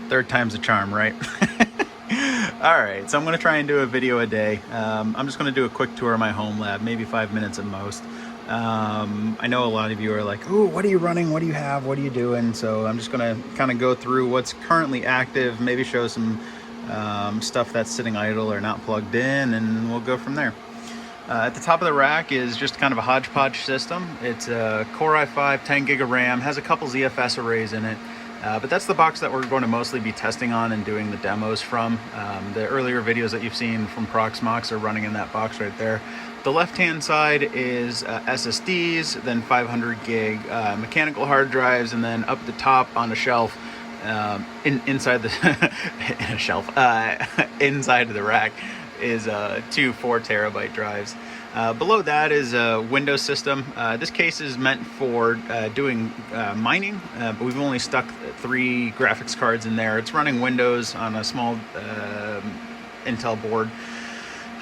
Third time's a charm, right? Alright, so I'm going to try and do a video a day. I'm just going to do a quick tour of my home lab, maybe 5 minutes at most. I know a lot of you are like, "Ooh, what are you running? What do you have? What are you doing?" So I'm just going to kind of go through what's currently active, maybe show some stuff that's sitting idle or not plugged in, and we'll go from there. At the top of the rack is just kind of a hodgepodge system. It's a Core i5, 10 gig of RAM, has a couple ZFS arrays in it. But that's the box that we're going to mostly be testing on and doing the demos from. The earlier videos that you've seen from Proxmox are running in that box right there. The left-hand side is SSDs, then 500 gig mechanical hard drives, and then up the top on a shelf, inside the in a shelf, inside of the rack is 2 4 terabyte drives. Below that is a Windows system. This case is meant for doing mining, but we've only stuck 3 graphics cards in there. It's running Windows on a small Intel board.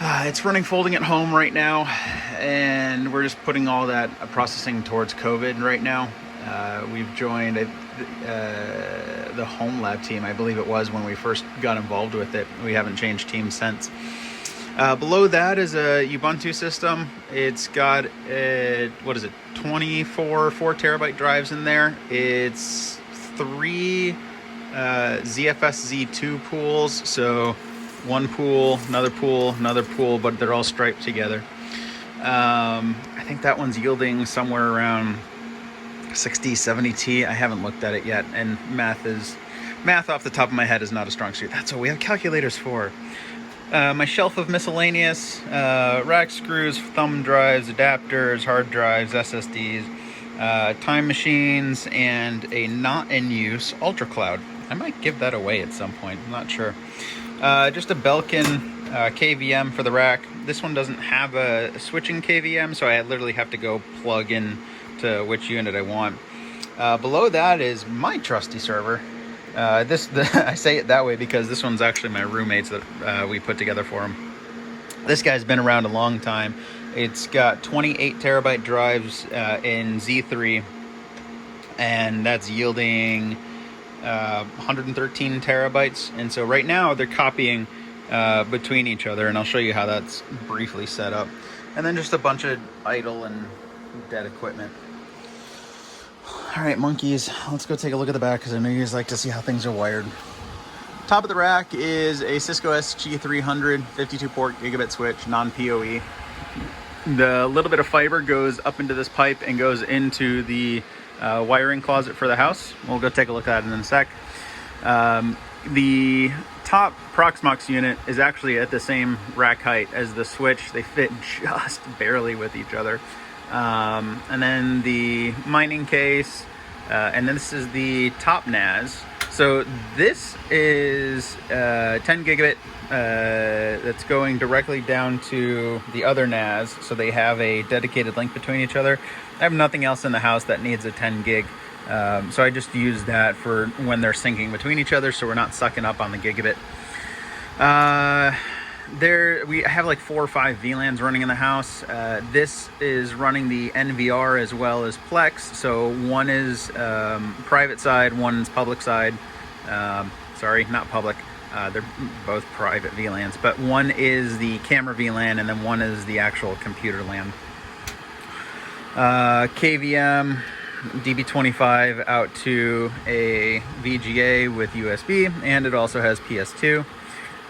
It's running Folding at Home right now, and we're just putting all that processing towards COVID right now. We've joined the Homelab team, I believe it was, when we first got involved with it. We haven't changed teams since. Below that is a Ubuntu system. It's got, 24 4 terabyte drives in there. It's 3 ZFS Z2 pools, so one pool, another pool, but they're all striped together. I think that one's yielding somewhere around 60, 70 T. I haven't looked at it yet, and math off the top of my head is not a strong suit. That's what we have calculators for. My shelf of miscellaneous, rack screws, thumb drives, adapters, hard drives, SSDs, time machines, and a not in use Ultra Cloud. I might give that away at some point, I'm not sure. Just a Belkin KVM for the rack. This one doesn't have a switching KVM, so I literally have to go plug in to which unit I want. Below that is my trusty server. I say it that way because this one's actually my roommate's that we put together for him. This guy's been around a long time. It's got 28 terabyte drives in Z3, and that's yielding 113 terabytes. And so right now they're copying between each other, and I'll show you how that's briefly set up. And then just a bunch of idle and dead equipment. All right, monkeys, let's go take a look at the back because I know you guys like to see how things are wired. Top of the rack is a Cisco SG300-52 port gigabit switch, non-PoE. The little bit of fiber goes up into this pipe and goes into the wiring closet for the house. We'll go take a look at it in a sec. The top Proxmox unit is actually at the same rack height as the switch. They fit just barely with each other. And then the mining case, and then this is the top NAS. So this is 10 gigabit that's going directly down to the other NAS, so they have a dedicated link between each other. I have nothing else in the house that needs a 10 gig, so I just use that for when they're syncing between each other, so we're not sucking up on the gigabit. We have like 4 or 5 VLANs running in the house. This is running the NVR as well as Plex. So one is private side, one is public side. Sorry, not public. They're both private VLANs, but one is the camera VLAN and then one is the actual computer LAN. KVM DB25 out to a VGA with USB, and it also has PS2.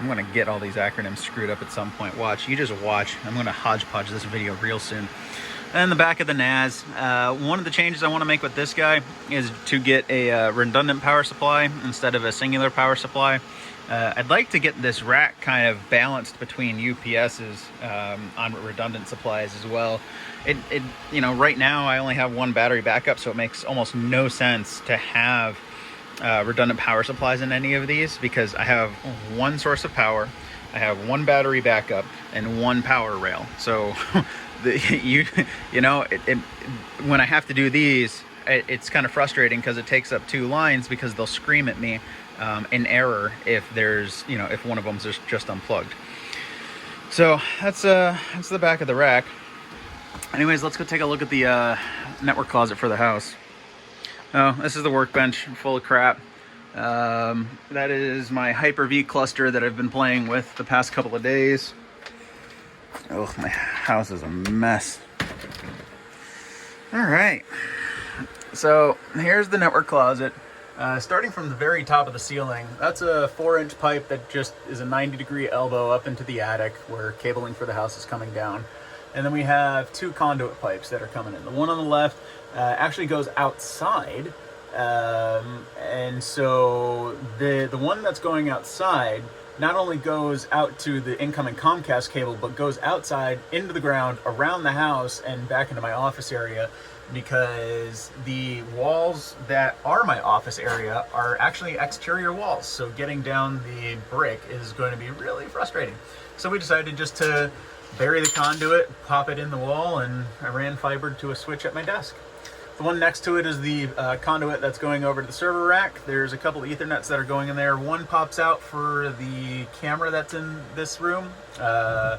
I'm going to get all these acronyms screwed up at some point. Watch. You just watch. I'm going to hodgepodge this video real soon. And the back of the NAS. One of the changes I want to make with this guy is to get a redundant power supply instead of a singular power supply. I'd like to get this rack kind of balanced between UPSs on redundant supplies as well. Right now I only have one battery backup, so it makes almost no sense to have redundant power supplies in any of these because I have one source of power, I have one battery backup, and one power rail. So when I have to do these, it's kind of frustrating because it takes up 2 lines because they'll scream at me in error if there's if one of them's just unplugged. So that's the back of the rack. Anyways, let's go take a look at the network closet for the house. Oh, this is the workbench full of crap. That is my Hyper-V cluster that I've been playing with the past couple of days. Oh, my house is a mess. All right. So here's the network closet. Starting from the very top of the ceiling, that's a 4-inch pipe that just is a 90-degree elbow up into the attic where cabling for the house is coming down. And then we have 2 conduit pipes that are coming in. The one on the left actually goes outside. And so the one that's going outside not only goes out to the incoming Comcast cable, but goes outside into the ground, around the house, and back into my office area, because the walls that are my office area are actually exterior walls. So getting down the brick is going to be really frustrating. So we decided just to bury the conduit, pop it in the wall, and I ran fiber to a switch at my desk. The one next to it is the conduit that's going over to the server rack. There's a couple of Ethernets that are going in there. One pops out for the camera that's in this room. And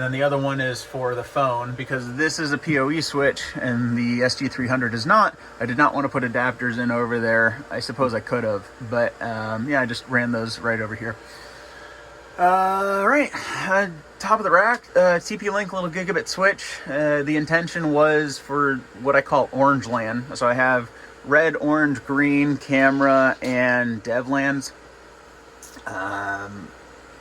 then the other one is for the phone, because this is a PoE switch and the SG300 is not. I did not want to put adapters in over there. I suppose I could have, but yeah, I just ran those right over here. Right, top of the rack, TP-Link little gigabit switch. The intention was for what I call orange LAN. So I have red, orange, green, camera, and dev LANs.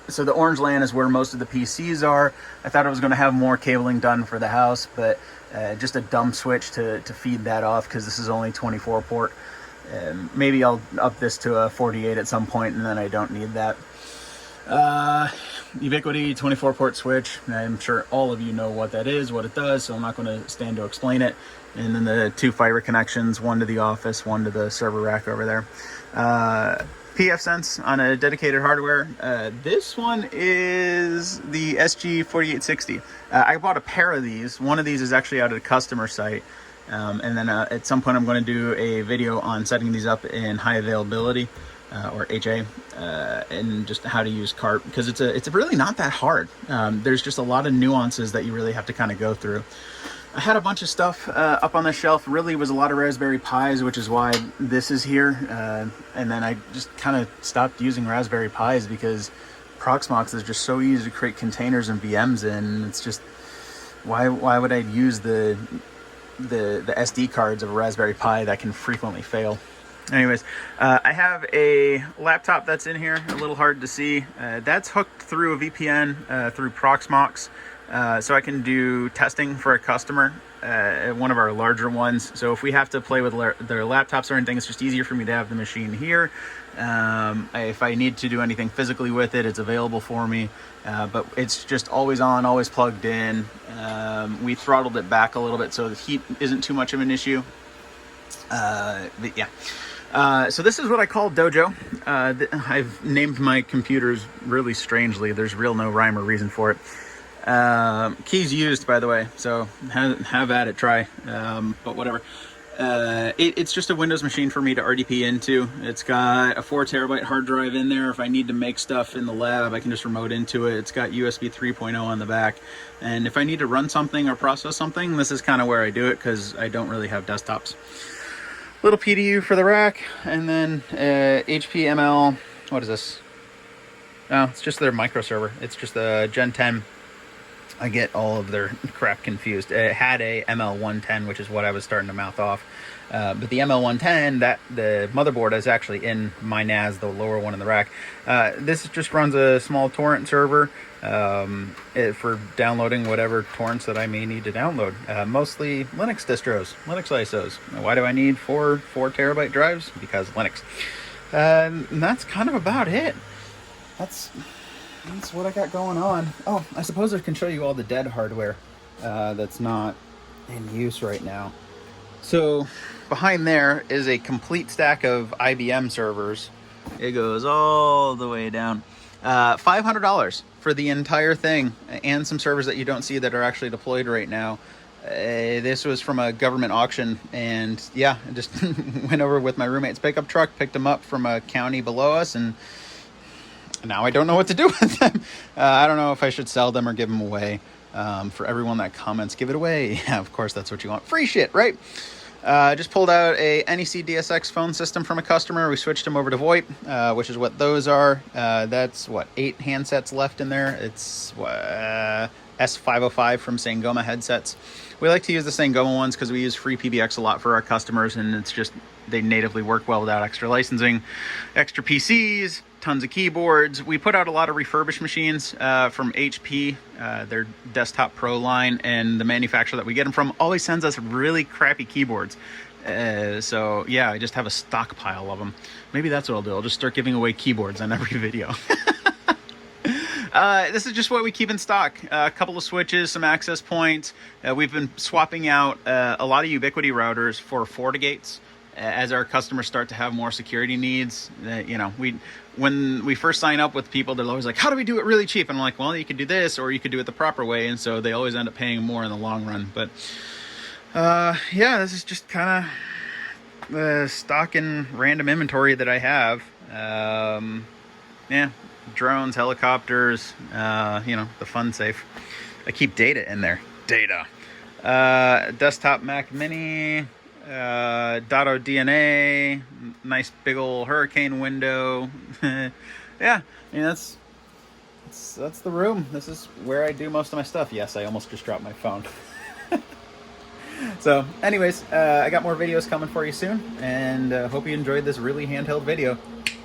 So the orange LAN is where most of the PCs are. I thought I was going to have more cabling done for the house, but just a dumb switch to feed that off, because this is only 24 port. Maybe I'll up this to a 48 at some point, and then I don't need that. Ubiquiti 24 port switch. I'm sure all of you know what that is, what it does, so I'm not going to stand to explain it. And then the 2 fiber connections, one to the office, one to the server rack over there. PF-Sense on a dedicated hardware. This one is the SG4860. I bought a pair of these. One of these is actually out at a customer site. And then at some point I'm going to do a video on setting these up in high availability, or HA, and just how to use CART, because it's really not that hard. There's just a lot of nuances that you really have to kind of go through. I had a bunch of stuff up on the shelf. Really was a lot of Raspberry Pis, which is why this is here. And then I just kind of stopped using Raspberry Pis because Proxmox is just so easy to create containers and VMs in. It's just, why would I use the SD cards of a Raspberry Pi that can frequently fail? Anyways, I have a laptop that's in here, a little hard to see. That's hooked through a VPN through Proxmox. So I can do testing for a customer, one of our larger ones. So if we have to play with their laptops or anything, it's just easier for me to have the machine here. If I need to do anything physically with it, it's available for me. But it's just always on, always plugged in. We throttled it back a little bit so the heat isn't too much of an issue. But yeah. So this is what I call Dojo. I've named my computers really strangely. There's no rhyme or reason for it. Keys used, by the way, so have at it, try, but whatever. It's just a Windows machine for me to RDP into. It's got a 4 terabyte hard drive in there. If I need to make stuff in the lab, I can just remote into it. It's got USB 3.0 on the back, and if I need to run something or process something, this is kind of where I do it, because I don't really have desktops. Little PDU for the rack, and then HP ML, what is this? Oh, it's just their micro server. It's just the Gen 10. I get all of their crap confused. It had a ML110, which is what I was starting to mouth off. But the ML110, the motherboard is actually in my NAS, the lower one in the rack. This just runs a small torrent server for downloading whatever torrents that I may need to download. Mostly Linux distros, Linux ISOs. Why do I need four terabyte drives? Because Linux. And that's kind of about it. That's what I got going on. Oh, I suppose I can show you all the dead hardware that's not in use right now. So behind there is a complete stack of IBM servers. It goes all the way down. $500 for the entire thing, and some servers that you don't see that are actually deployed right now. This was from a government auction, and yeah, I just went over with my roommate's pickup truck, picked them up from a county below us, and now I don't know what to do with them. I don't know if I should sell them or give them away. For everyone that comments, give it away. Yeah, of course, that's what you want. Free shit, right? Just pulled out a NEC DSX phone system from a customer. We switched them over to VoIP, which is what those are. That's what, 8 handsets left in there. It's S505 from Sangoma headsets. We like to use the Sangoma ones because we use free PBX a lot for our customers, and it's just, they natively work well without extra licensing. Extra PCs, tons of keyboards. We put out a lot of refurbished machines from HP, their Desktop Pro line, and the manufacturer that we get them from always sends us really crappy keyboards. So yeah, I just have a stockpile of them. Maybe that's what I'll do. I'll just start giving away keyboards on every video. This is just what we keep in stock. A couple of switches, some access points. We've been swapping out a lot of Ubiquiti routers for FortiGates as our customers start to have more security needs. You know, when we first sign up with people, they're always like, how do we do it really cheap? And I'm like, well, you could do this, or you could do it the proper way. And so they always end up paying more in the long run. But yeah, this is just kind of the stock and random inventory that I have. Yeah. Drones, helicopters, you know, the fun safe. I keep data in there. Data. Desktop Mac Mini, Dotto DNA, nice big old hurricane window. Yeah, I mean, that's the room. This is where I do most of my stuff. Yes, I almost just dropped my phone. So anyways, I got more videos coming for you soon, and hope you enjoyed this really handheld video.